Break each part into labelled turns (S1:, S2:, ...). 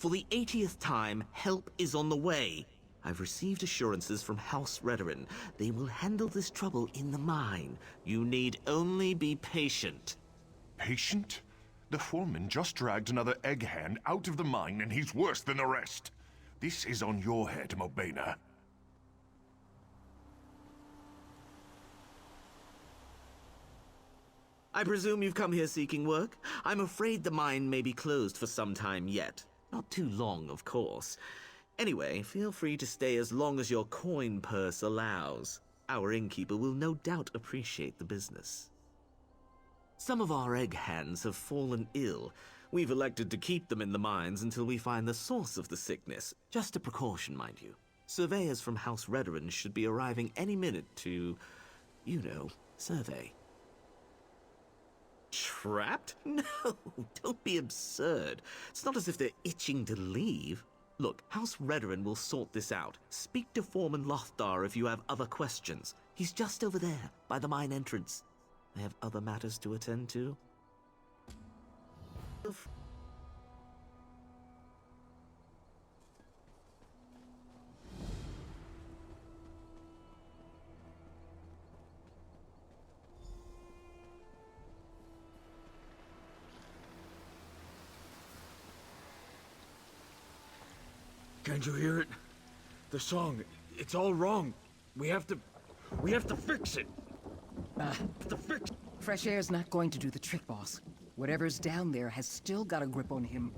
S1: For the 80th time, help is on the way. I've received assurances from House Redoran. They will handle this trouble in the mine. You need only be patient.
S2: Patient? The foreman just dragged another egg hand out of the mine and he's worse than the rest. This is on your head, Mobana.
S1: I presume you've come here seeking work? I'm afraid the mine may be closed for some time yet. Not too long, of course. Anyway, feel free to stay as long as your coin purse allows. Our innkeeper will no doubt appreciate the business. Some of our egg hands have fallen ill. We've elected to keep them in the mines until we find the source of the sickness. Just a precaution, mind you. Surveyors from House Redoran should be arriving any minute to, you know, survey. Trapped? No, don't be absurd. It's not as if they're itching to leave. Look, House Redoran will sort this out. Speak to Foreman Lothdar if you have other questions. He's just over there, by the mine entrance. I have other matters to attend to.
S3: Can't you hear it? The song, it's all wrong. We have to fix it.
S4: Fresh air's not going to do the trick, boss. Whatever's down there has still got a grip on him.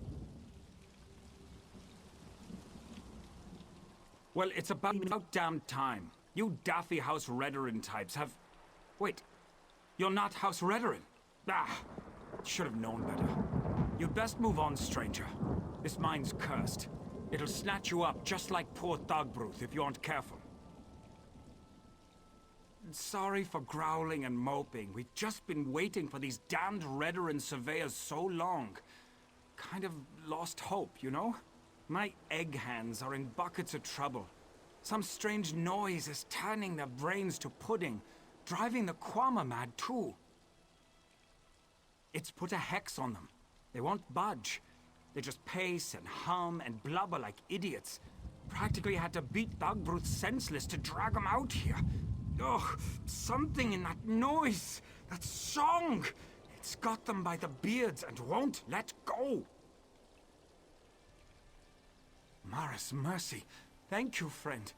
S5: Well, it's about damn time. You daffy House Redoran types have... Wait, you're not House Redoran? Ah, should have known better. You'd best move on, stranger. This mine's cursed. It'll snatch you up just like poor Thogbruth if you aren't careful. Sorry for growling and moping. We've just been waiting for these damned Redoran surveyors so long. Kind of lost hope, you know? My egg hands are in buckets of trouble. Some strange noise is turning their brains to pudding, driving the Kwama mad too. It's put a hex on them. They won't budge. They just pace and hum and blubber like idiots. Practically had to beat Thogbruth senseless to drag them out here. Ugh, something in that noise, that song. It's got them by the beards and won't let go. Maris mercy. Thank you, friend.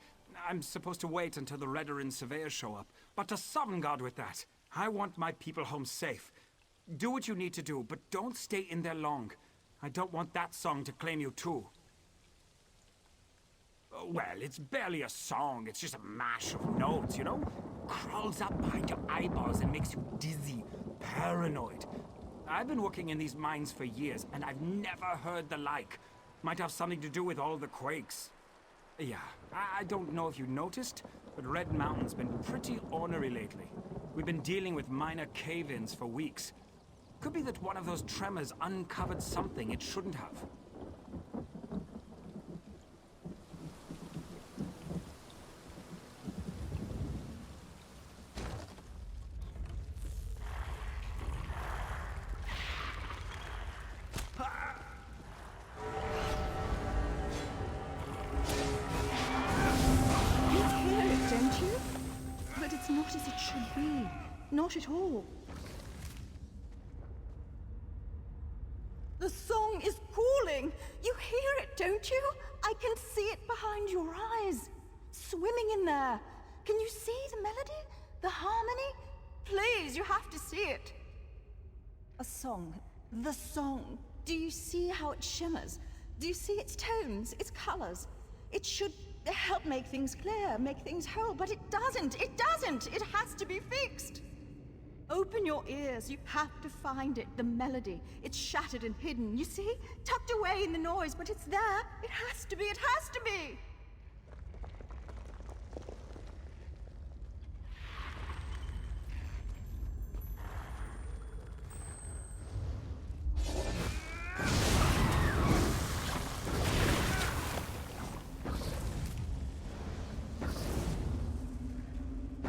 S5: I'm supposed to wait until the Redoran surveyors show up, but to some God with that. I want my people home safe. Do what you need to do, but don't stay in there long. I don't want that song to claim you too. Well, it's barely a song. It's just a mash of notes, you know? Crawls up behind your eyeballs and makes you dizzy, paranoid. I've been working in these mines for years, and I've never heard the like. Might have something to do with all the quakes. Yeah, I don't know if you noticed, but Red Mountain's been pretty ornery lately. We've been dealing with minor cave-ins for weeks. Could be that one of those tremors uncovered something it shouldn't have.
S6: You hear it, don't you? But it's not as it should be. Not at all. The song is calling. You hear it, don't you? I can see it behind your eyes. Swimming in there. Can you see the melody? The harmony? Please, you have to see it. A song. The song. Do you see how it shimmers? Do you see its tones, its colors? It should help make things clear, make things whole, but it doesn't. It doesn't. It has to be fixed. Open your ears. You have to find it, the melody. It's shattered and hidden, you see? Tucked away in the noise, but it's there. It has to be, it has to be!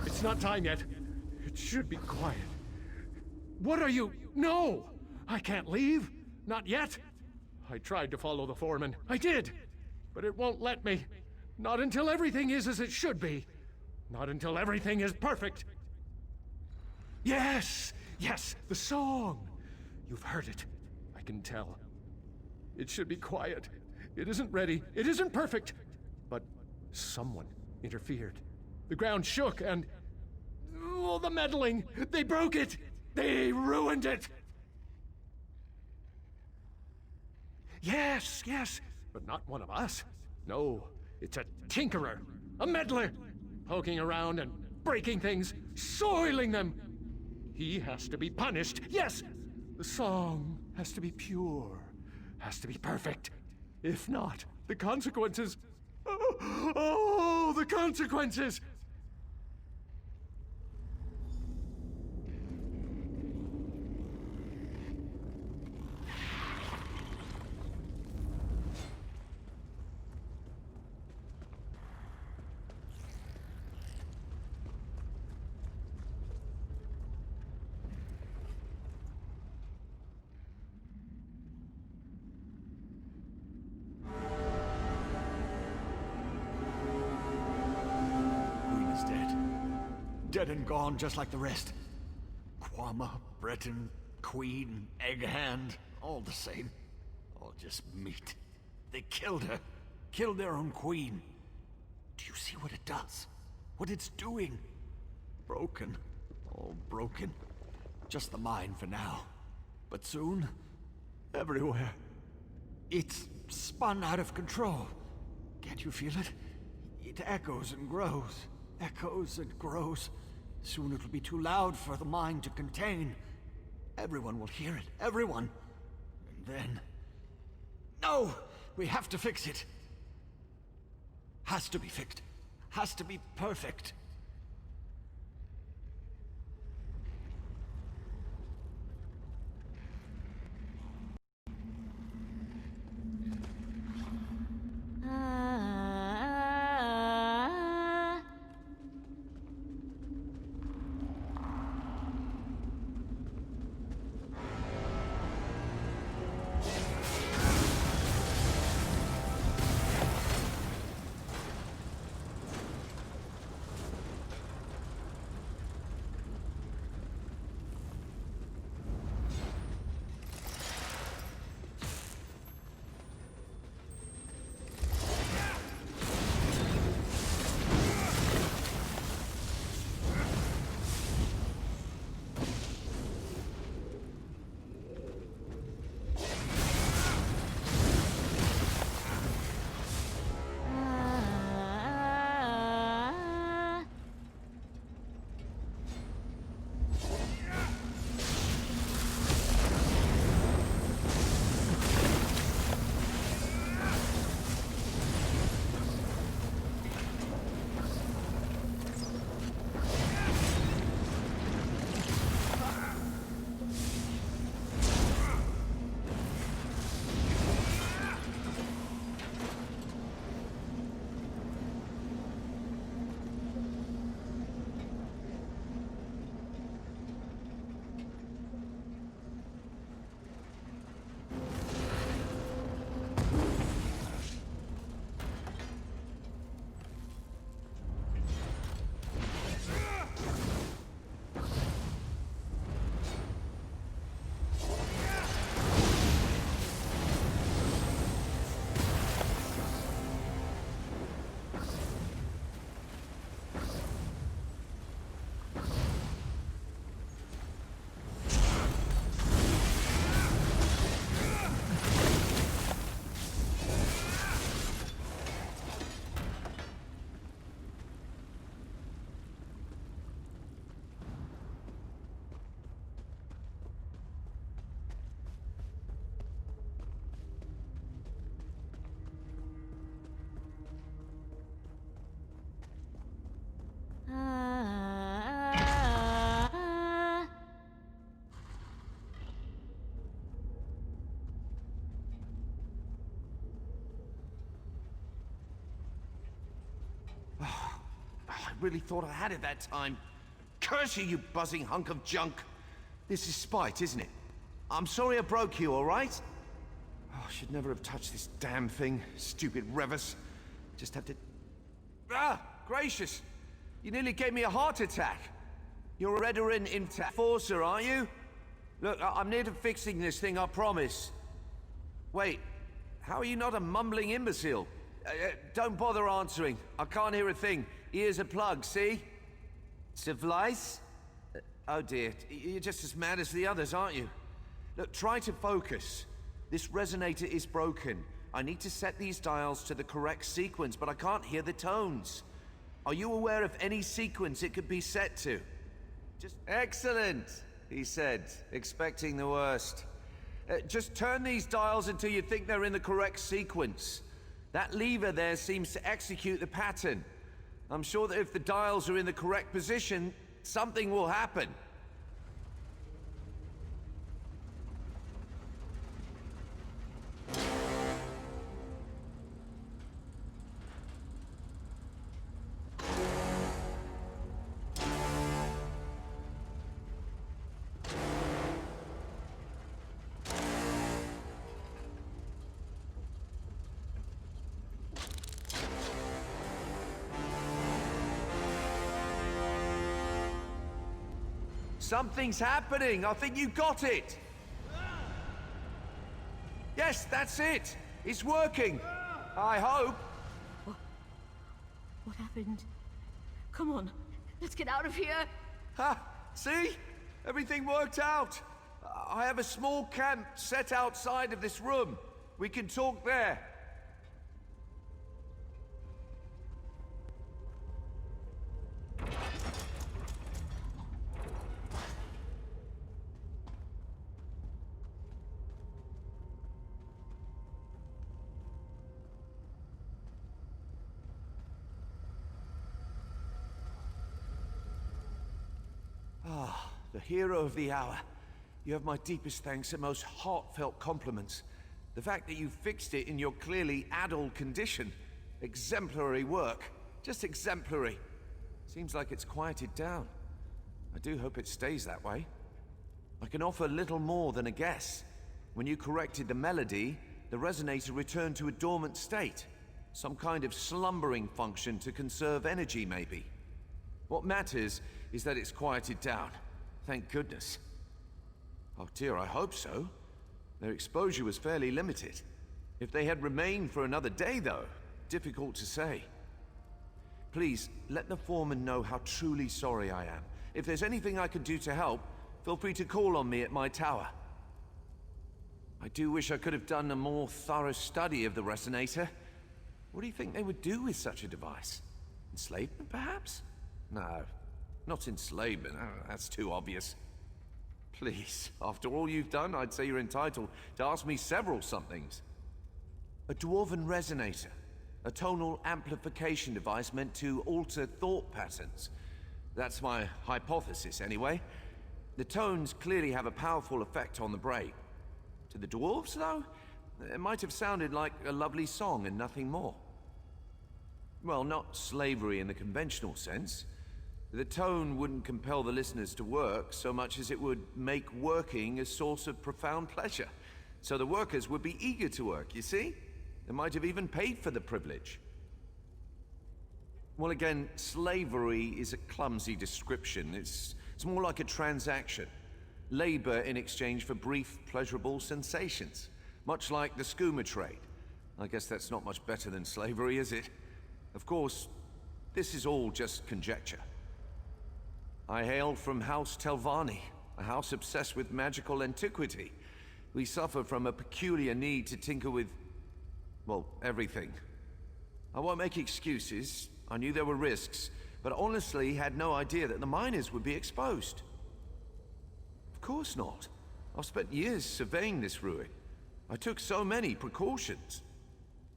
S3: It's not time yet. It should be quiet. What are you? No! I can't leave. Not yet.
S7: I tried to follow the foreman. I did! But it won't let me. Not until everything is as it should be. Not until everything is perfect. Yes! Yes, the song! You've heard it. I can tell. It should be quiet. It isn't ready. It isn't perfect. But someone interfered. The ground shook and... oh, the meddling! They broke it! They ruined it! Yes, yes, but not one of us. No, it's a tinkerer, a meddler, poking around and breaking things, soiling them. He has to be punished. Yes, the song has to be pure, has to be perfect. If not, the consequences... oh, the consequences!
S3: Queen is dead. Dead and gone just like the rest. Quama, Breton, Queen, Egghand, all the same. All just meat. They killed her. Killed their own queen. Do you see what it does? What it's doing? Broken. All broken. Just the mine for now. But soon, everywhere. It's spun out of control. Can't you feel it? It echoes and grows. Echoes and grows. Soon it'll be too loud for the mine to contain. Everyone will hear it. Everyone. And then... no! We have to fix it. Has to be fixed. Has to be perfect.
S8: I really thought I had it that time. Curse you, you buzzing hunk of junk. This is spite, isn't it? I'm sorry I broke you, all right? Oh, I should never have touched this damn thing. Stupid Revis. Just have to... Ah! Gracious! You nearly gave me a heart attack. You're a veteran enforcer, aren't you? Look, I'm near to fixing this thing, I promise. Wait, how are you not a mumbling imbecile? Don't bother answering. I can't hear a thing. Ears are plugged, see? Civilized? Oh dear, you're just as mad as the others, aren't you? Look, try to focus. This resonator is broken. I need to set these dials to the correct sequence, but I can't hear the tones. Are you aware of any sequence it could be set to? Just... Excellent, he said, expecting the worst. Just turn these dials until you think they're in the correct sequence. That lever there seems to execute the pattern. I'm sure that if the dials are in the correct position, something will happen. Something's happening. I think you got it. Yes, that's it. It's working. I hope.
S9: What happened? Come on, let's get out of here.
S8: Ha! See? Everything worked out. I have a small camp set outside of this room. We can talk there. The hero of the hour. You have my deepest thanks and most heartfelt compliments. The fact that you fixed it in your clearly addled condition. Exemplary work. Just exemplary. Seems like it's quieted down. I do hope it stays that way. I can offer little more than a guess. When you corrected the melody, the resonator returned to a dormant state. Some kind of slumbering function to conserve energy, maybe. What matters is that it's quieted down. Thank goodness. Oh dear, I hope so. Their exposure was fairly limited. If they had remained for another day, though, difficult to say. Please, let the foreman know how truly sorry I am. If there's anything I can do to help, feel free to call on me at my tower. I do wish I could have done a more thorough study of the resonator. What do you think they would do with such a device? Enslavement, perhaps? No. Not enslavement, that's too obvious. Please, after all you've done, I'd say you're entitled to ask me several somethings. A dwarven resonator, a tonal amplification device meant to alter thought patterns. That's my hypothesis, anyway. The tones clearly have a powerful effect on the brain. To the dwarves, though, it might have sounded like a lovely song and nothing more. Well, not slavery in the conventional sense. The tone wouldn't compel the listeners to work so much as it would make working a source of profound pleasure. So the workers would be eager to work, you see? They might have even paid for the privilege. Well, again, slavery is a clumsy description. It's more like a transaction. Labor in exchange for brief, pleasurable sensations. Much like the skooma trade. I guess that's not much better than slavery, is it? Of course, this is all just conjecture. I hail from House Telvanni, a house obsessed with magical antiquity. We suffer from a peculiar need to tinker with, well, everything. I won't make excuses. I knew there were risks, but honestly had no idea that the miners would be exposed. Of course not. I've spent years surveying this ruin. I took so many precautions.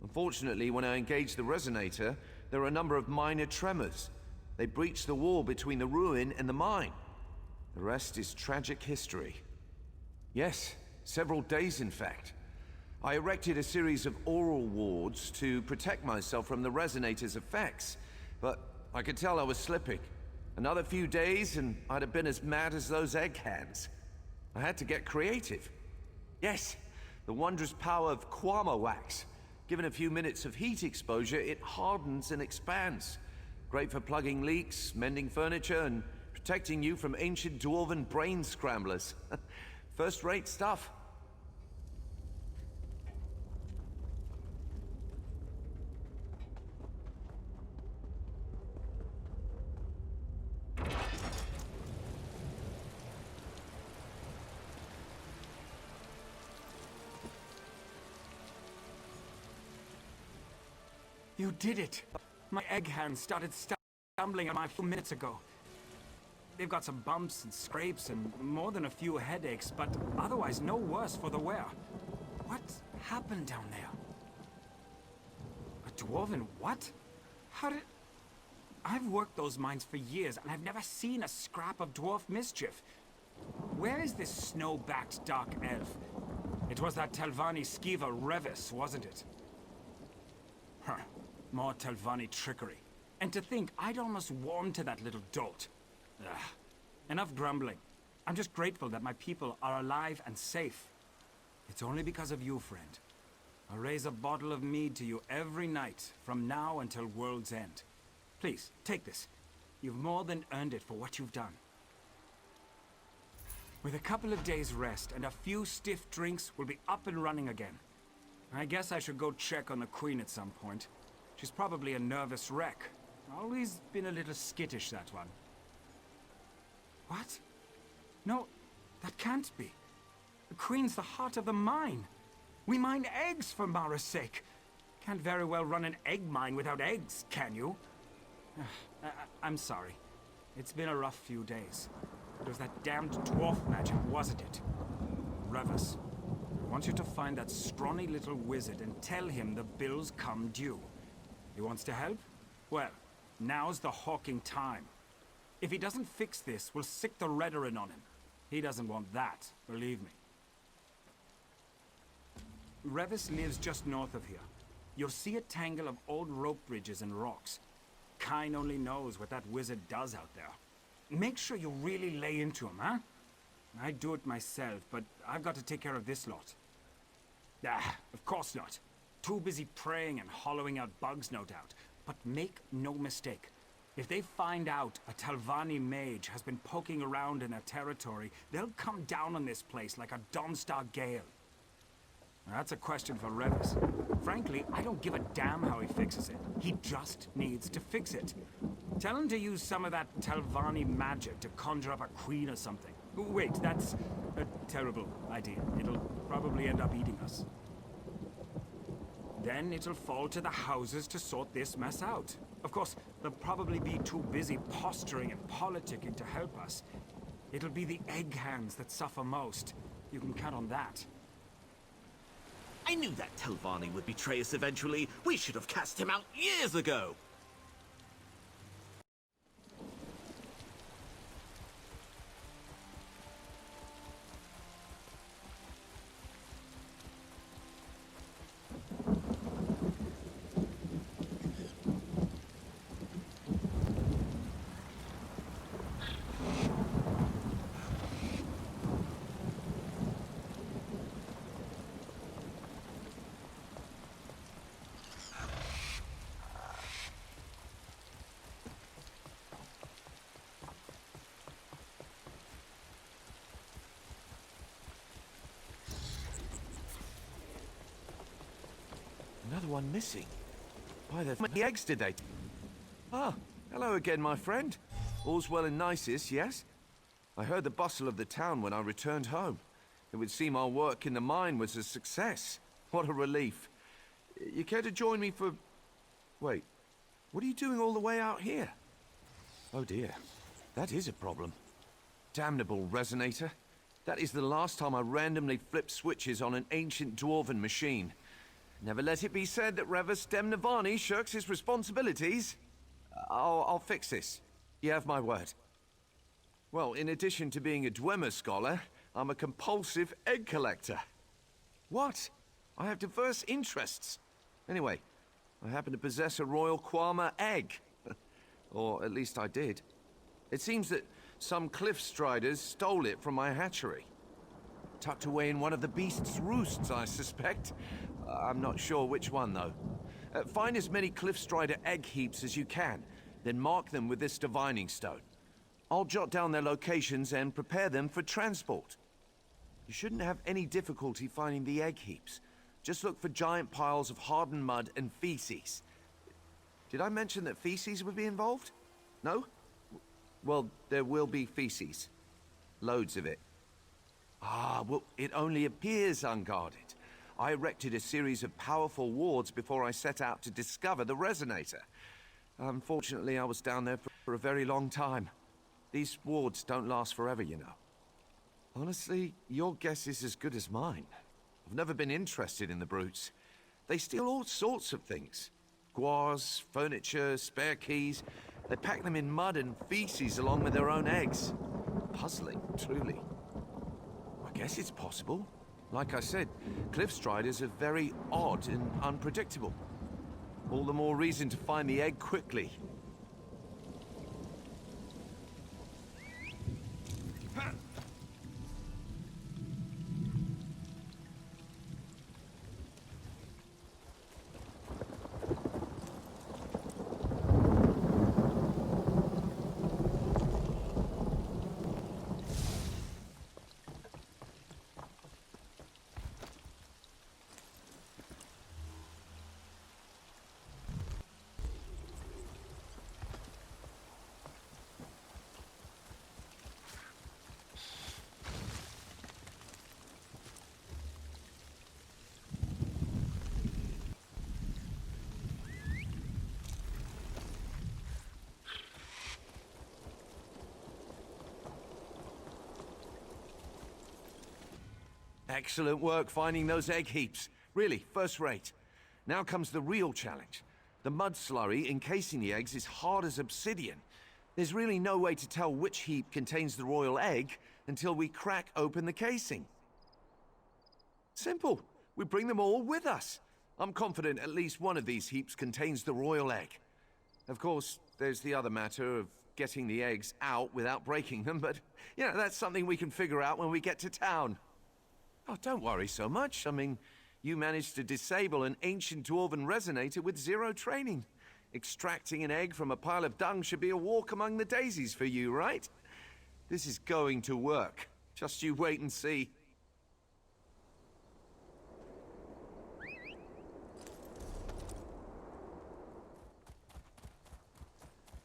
S8: Unfortunately, when I engaged the resonator, there were a number of minor tremors. They breached the wall between the ruin and the mine. The rest is tragic history. Yes, several days in fact. I erected a series of oral wards to protect myself from the resonator's effects, but I could tell I was slipping. Another few days and I'd have been as mad as those egg hands. I had to get creative. Yes, The wondrous power of Quama wax. Given a few minutes of heat exposure, it hardens and expands. Great for plugging leaks, mending furniture, and protecting you from ancient dwarven brain scramblers. First-rate stuff.
S5: You did it! My egg hands started stumbling on my few minutes ago. They've got some bumps and scrapes and more than a few headaches, but otherwise no worse for the wear. What happened down there? A dwarven what? How did... I've worked those mines for years, and I've never seen a scrap of dwarf mischief. Where is this snow-backed dark elf? It was that Telvanni skeever Revis, wasn't it? Huh. More Telvanni trickery. And to think I'd almost warmed to that little dolt. Ugh. Enough grumbling. I'm just grateful that my people are alive and safe. It's only because of you, friend. I'll raise a bottle of mead to you every night, from now until world's end. Please, take this. You've more than earned it for what you've done. With a couple of days' rest and a few stiff drinks, we'll be up and running again. I guess I should go check on the Queen at some point. She's probably a nervous wreck. Always been a little skittish, that one. What? No, that can't be. The Queen's the heart of the mine. We mine eggs for Mara's sake. Can't very well run an egg mine without eggs, can you? I'm sorry. It's been a rough few days. It was that damned dwarf magic, wasn't it? Revis, I want you to find that scrawny little wizard and tell him the bills come due. He wants to help? Well, now's the hawking time. If he doesn't fix this, we'll sick the Redarin on him. He doesn't want that, believe me. Revis lives just north of here. You'll see a tangle of old rope bridges and rocks. Kine only knows what that wizard does out there. Make sure you really lay into him, huh? I'd do it myself, but I've got to take care of this lot. Ah, of course not. Too busy praying and hollowing out bugs, no doubt. But make no mistake. If they find out a Telvanni mage has been poking around in their territory, they'll come down on this place like a Dawnstar gale. Now, that's a question for Revis. Frankly, I don't give a damn how he fixes it. He just needs to fix it. Tell him to use some of that Telvanni magic to conjure up a queen or something. Wait, that's a terrible idea. It'll probably end up eating us. Then it'll fall to the houses to sort this mess out. Of course, they'll probably be too busy posturing and politicking to help us. It'll be the egg hands that suffer most. You can count on that.
S1: I knew that Telvanni would betray us eventually. We should have cast him out years ago.
S8: Another one missing. Why the many eggs did they? Ah, hello again, my friend. All's well and nicest, yes? I heard the bustle of the town when I returned home. It would seem our work in the mine was a success. What a relief. You care to join me for... Wait, what are you doing all the way out here? Oh dear, that is a problem. Damnable resonator. That is the last time I randomly flipped switches on an ancient dwarven machine. Never let it be said that Revis Demnavani shirks his responsibilities. I'll fix this. You have my word. Well, in addition to being a Dwemer scholar, I'm a compulsive egg collector. What? I have diverse interests. Anyway, I happen to possess a royal Quama egg. Or at least I did. It seems that some cliff striders stole it from my hatchery. Tucked away in one of the beast's roosts, I suspect. I'm not sure which one, though. Find as many Cliffstrider egg heaps as you can, then mark them with this divining stone. I'll jot down their locations and prepare them for transport. You shouldn't have any difficulty finding the egg heaps. Just look for giant piles of hardened mud and feces. Did I mention that feces would be involved? No? Well, there will be feces. Loads of it. Ah, well, it only appears unguarded. I erected a series of powerful wards before I set out to discover the resonator. Unfortunately, I was down there for a very long time. These wards don't last forever, you know. Honestly, your guess is as good as mine. I've never been interested in the brutes. They steal all sorts of things. Gauze, furniture, spare keys. They pack them in mud and feces along with their own eggs. Puzzling, truly. I guess it's possible. Like I said, Cliffstriders are very odd and unpredictable. All the more reason to find the egg quickly. Excellent work finding those egg heaps. Really, first rate. Now comes the real challenge. The mud slurry encasing the eggs is hard as obsidian. There's really no way to tell which heap contains the royal egg until we crack open the casing. Simple. We bring them all with us. I'm confident at least one of these heaps contains the royal egg. Of course, there's the other matter of getting the eggs out without breaking them, but, you know, that's something we can figure out when we get to town. Oh, don't worry so much. I mean, you managed to disable an ancient dwarven resonator with zero training. Extracting an egg from a pile of dung should be a walk among the daisies for you, right? This is going to work. Just you wait and see.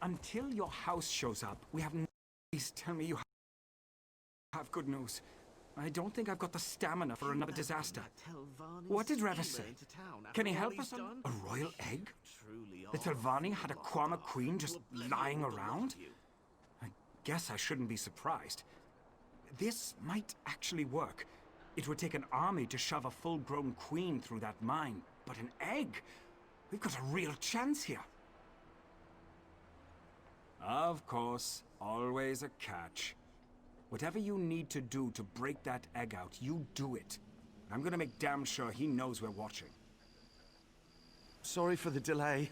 S5: Until your house shows up, we have no... Please tell me you have good news. I don't think I've got the stamina for another disaster. What did Revis say? Can he help us on a royal egg? The Telvanni had a Kwama queen just lying around? I guess I shouldn't be surprised. This might actually work. It would take an army to shove a full-grown queen through that mine. But an egg? We've got a real chance here. Of course, always a catch. Whatever you need to do to break that egg out, you do it. I'm gonna make damn sure he knows we're watching.
S8: Sorry for the delay.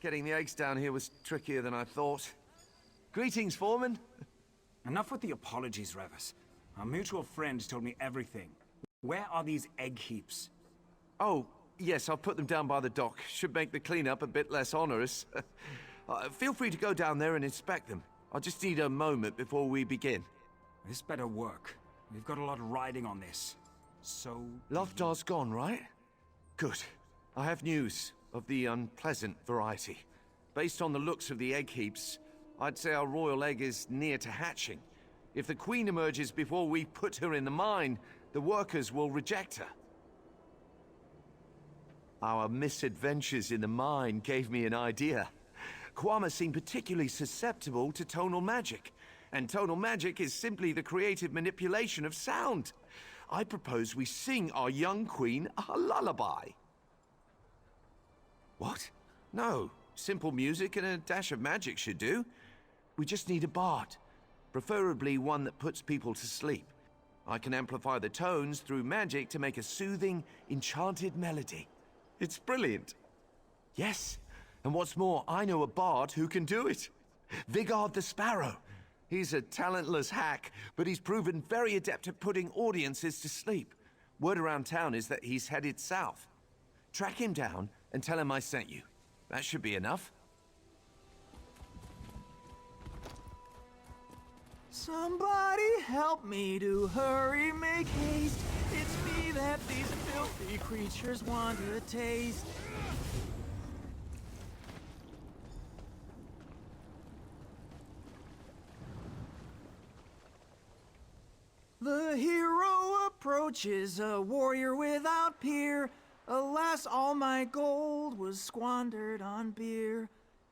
S8: Getting the eggs down here was trickier than I thought. Greetings, Foreman.
S5: Enough with the apologies, Revis. Our mutual friend told me everything. Where are these egg heaps?
S8: Oh, yes, I'll put them down by the dock. Should make the cleanup a bit less onerous. Feel free to go down there and inspect them. I'll just need a moment before we begin.
S5: This better work. We've got a lot riding on this. So...
S8: Loftar's gone, right? Good. I have news of the unpleasant variety. Based on the looks of the egg heaps, I'd say our royal egg is near to hatching. If the queen emerges before we put her in the mine, the workers will reject her. Our misadventures in the mine gave me an idea. Kwama seemed particularly susceptible to tonal magic, and tonal magic is simply the creative manipulation of sound. I propose we sing our young queen a lullaby. What? No. Simple music and a dash of magic should do. We just need a bard, preferably one that puts people to sleep. I can amplify the tones through magic to make a soothing, enchanted melody. It's brilliant. Yes. And what's more, I know a bard who can do it. Vigard the Sparrow. He's a talentless hack, but he's proven very adept at putting audiences to sleep. Word around town is that he's headed south. Track him down and tell him I sent you. That should be enough.
S3: Somebody help me to hurry, make haste. It's me that these filthy creatures want to taste. The hero approaches, a warrior without peer. Alas, all my gold was squandered on beer.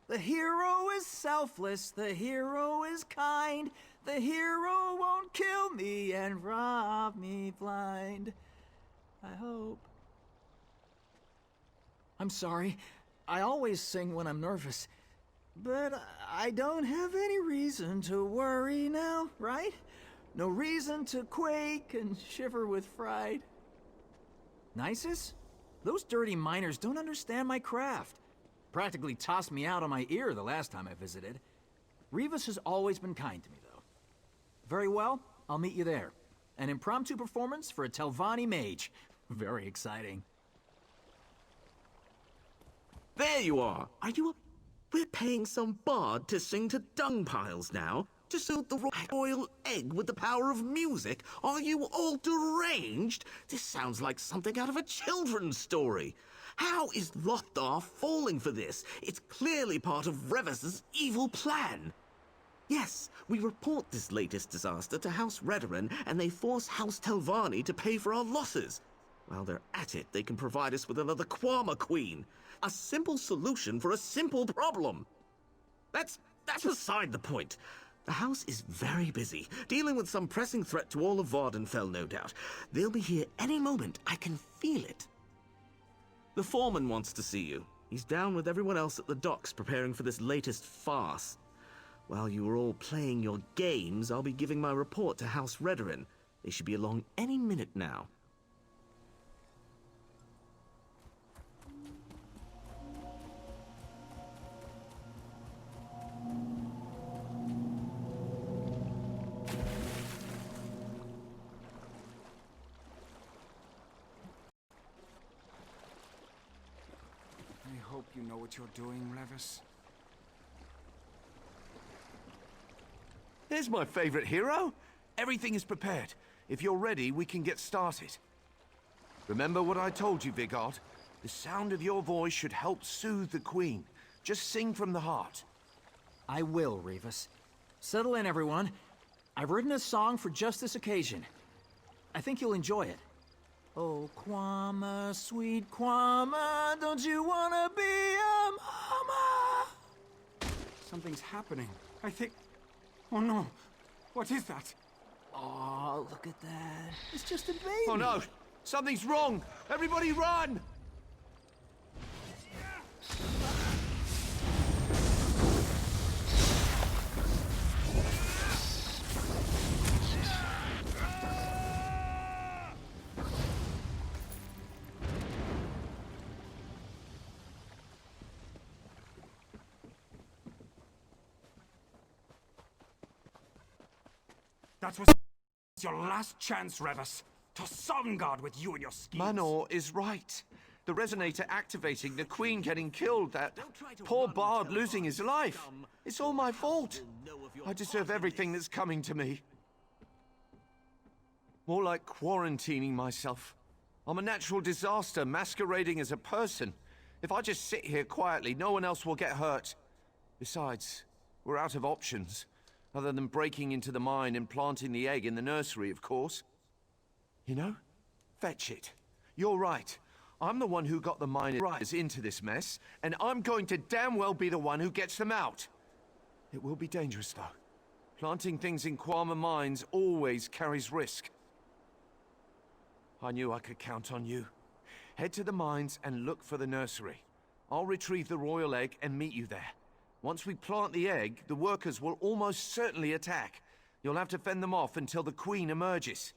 S3: The hero is selfless, the hero is kind. The hero won't kill me and rob me blind. I hope. I'm sorry. I always sing when I'm nervous. But I don't have any reason to worry now, right? No reason to quake and shiver with fright. Nisus? Those dirty miners don't understand my craft. Practically tossed me out on my ear the last time I visited. Rivas has always been kind to me, though. Very well, I'll meet you there. An impromptu performance for a Telvanni mage. Very exciting.
S1: There you are! Are you a... We're paying some bard to sing to dung piles now? To suit the royal egg with the power of music? Are you all deranged? This sounds like something out of a children's story. How is Lothar falling for this? It's clearly part of Revis's evil plan. Yes, we report this latest disaster to House Redoran, and they force House Telvanni to pay for our losses. While they're at it, they can provide us with another Quama Queen. A simple solution for a simple problem. That's beside the point. The house is very busy, dealing with some pressing threat to all of Vardenfell, no doubt. They'll be here any moment. I can feel it. The foreman wants to see you. He's down with everyone else at the docks preparing for this latest farce. While you are all playing your games, I'll be giving my report to House Redoran. They should be along any minute now.
S5: I hope you know what you're doing, Revis.
S8: There's my favorite hero. Everything is prepared. If you're ready, we can get started. Remember what I told you, Vigard? The sound of your voice should help soothe the Queen. Just sing from the heart.
S3: I will, Rivas. Settle in, everyone. I've written a song for just this occasion. I think you'll enjoy it. Oh, Quama, sweet Quama, don't you wanna be a mama?
S5: Something's happening. I think... Oh no. What is that?
S3: Oh, look at that. It's just a baby.
S8: Oh no! Something's wrong! Everybody run!
S5: That was your last chance, Revis. To Sovngarde with you and your schemes.
S8: Manor is right. The resonator activating, the Queen getting killed, that poor bard losing his life. It's all my fault. I deserve everything that's coming to me. More like quarantining myself. I'm a natural disaster masquerading as a person. If I just sit here quietly, no one else will get hurt. Besides, we're out of options. Other than breaking into the mine and planting the egg in the nursery, of course. You know? Fetch it. You're right. I'm the one who got the miners into this mess, and I'm going to damn well be the one who gets them out. It will be dangerous, though. Planting things in Quama mines always carries risk. I knew I could count on you. Head to the mines and look for the nursery. I'll retrieve the royal egg and meet you there. Once we plant the egg, the workers will almost certainly attack. You'll have to fend them off until the Queen emerges.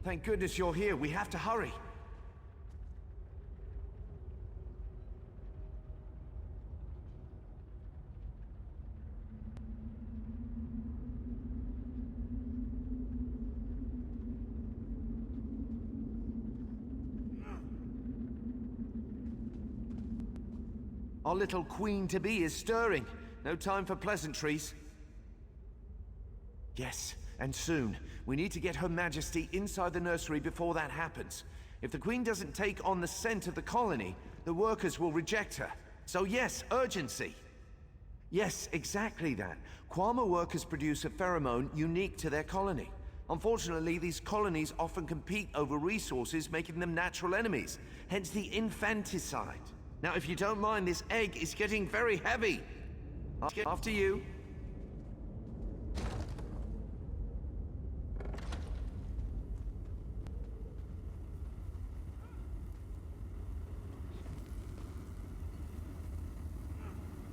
S8: Thank goodness you're here. We have to hurry. Our little queen-to-be is stirring. No time for pleasantries. Yes, and soon. We need to get Her Majesty inside the nursery before that happens. If the Queen doesn't take on the scent of the colony, the workers will reject her. So yes, urgency. Yes, exactly that. Kwama workers produce a pheromone unique to their colony. Unfortunately, these colonies often compete over resources, making them natural enemies. Hence the infanticide. Now, if you don't mind, this egg is getting very heavy. After you.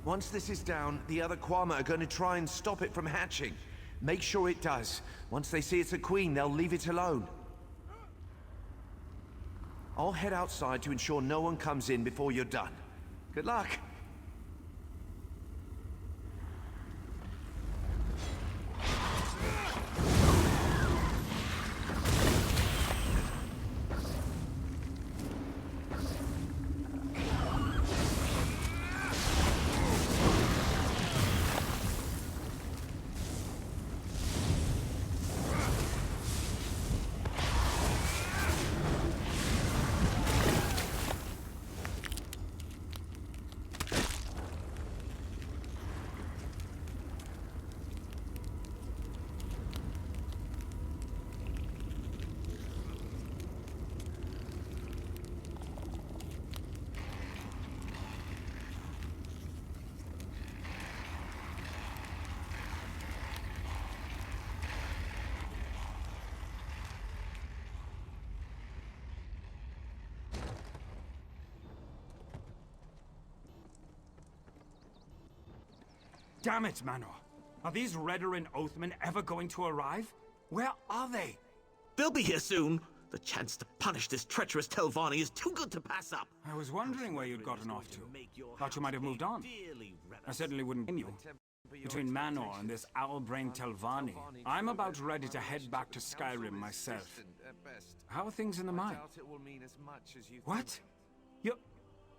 S8: Once this is down, the other Kwama are going to try and stop it from hatching. Make sure it does. Once they see it's a queen, they'll leave it alone. I'll head outside to ensure no one comes in before you're done. Good luck.
S5: Damn it, Manor. Are these Redoran Oathmen ever going to arrive? Where are they?
S1: They'll be here soon. The chance to punish this treacherous Telvanni is too good to pass up.
S5: I was wondering where you'd gotten off to. Thought you might have moved on. I certainly wouldn't blame you. Between Manor and this owl-brained Telvanni, I'm about ready to head back to Skyrim myself. How are things in the mine? What? You're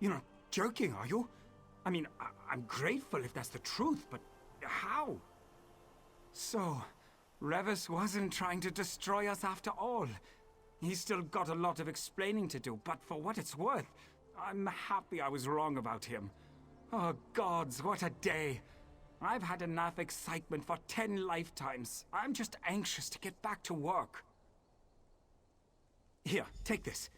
S5: not joking, are you? I mean, I'm grateful if that's the truth, but how? So, Revis wasn't trying to destroy us after all. He's still got a lot of explaining to do, but for what it's worth, I'm happy I was wrong about him. Oh gods, what a day. I've had enough excitement for 10 lifetimes. I'm just anxious to get back to work. Here, take this.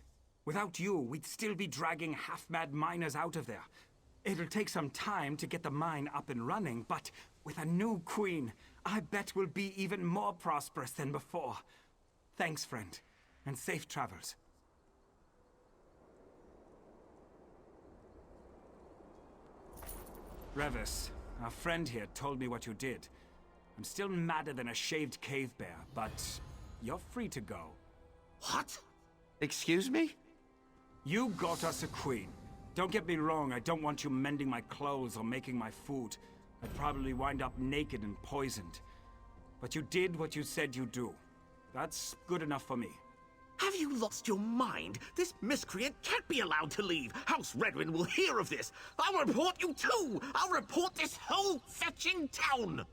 S5: Without you, we'd still be dragging half-mad miners out of there. It'll take some time to get the mine up and running, but with a new queen, I bet we'll be even more prosperous than before. Thanks, friend, and safe travels. Revis, our friend here told me what you did. I'm still madder than a shaved cave bear, but you're free to go.
S1: What?
S8: Excuse me?
S5: You got us a queen. Don't get me wrong, I don't want you mending my clothes or making my food. I'd probably wind up naked and poisoned. But you did what you said you'd do. That's good enough for me.
S1: Have you lost your mind? This miscreant can't be allowed to leave. House Redwin will hear of this. I'll report you too. I'll report this whole fetching town.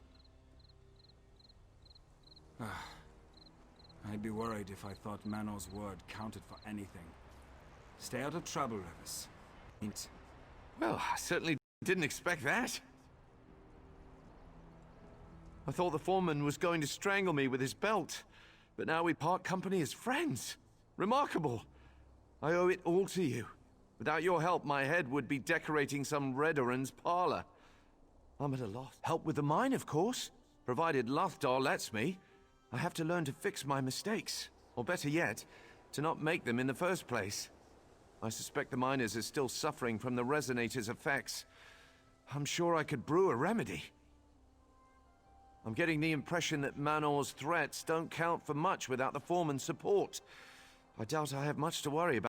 S5: I'd be worried if I thought Manor's word counted for anything. Stay out of trouble, Revis.
S8: Well, I certainly didn't expect that. I thought the foreman was going to strangle me with his belt, but now we part company as friends. Remarkable. I owe it all to you. Without your help, my head would be decorating some Redoran's parlor. I'm at a loss. Help with the mine, of course. Provided Luthdar lets me. I have to learn to fix my mistakes. Or better yet, to not make them in the first place. I suspect the miners are still suffering from the resonator's effects. I'm sure I could brew a remedy. I'm getting the impression that Manor's threats don't count for much without the foreman's support. I doubt I have much to worry about.